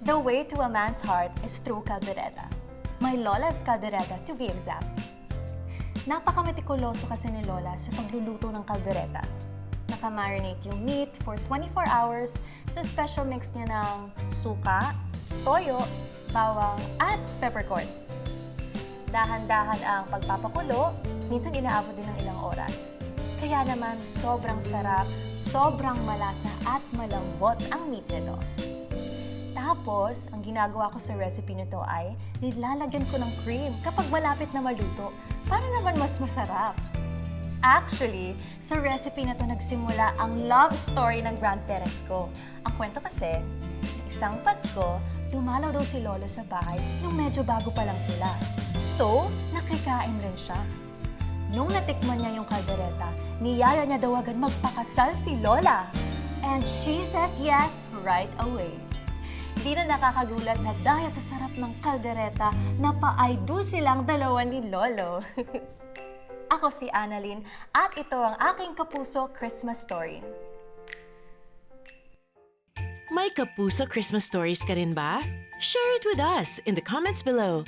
The way to a man's heart is through caldereta. My lola's caldereta to be exact. Napaka-metikuloso kasi ni Lola sa pagluluto ng caldereta. Naka-marinate yung meat for 24 hours sa special mix niya ng suka, toyo, bawang, at peppercorn. Dahan-dahan ang pagpapakulo, minsan inaabot din ng ilang oras. Kaya naman sobrang sarap, sobrang malasa at malambot ang meat nito. Tapos, ang ginagawa ko sa recipe nito ay nilalagyan ko ng cream kapag malapit na maluto para naman mas masarap. Actually, sa recipe na to nagsimula ang love story ng grandparents ko. Ang kwento kasi, isang Pasko, dumalaw daw si Lolo sa bahay nung medyo bago pa lang sila. So, nakikain rin siya. Nung natikman niya yung kaldereta, niyaya niya daw agad magpakasal si Lola. And she said yes right away. Di na nakakagulat na dahil sa sarap ng kaldereta, napaaydo silang dalawa ni Lolo. Ako si Annalyn at ito ang aking Kapuso Christmas Story. May Kapuso Christmas stories ka rin ba? Share it with us in the comments below.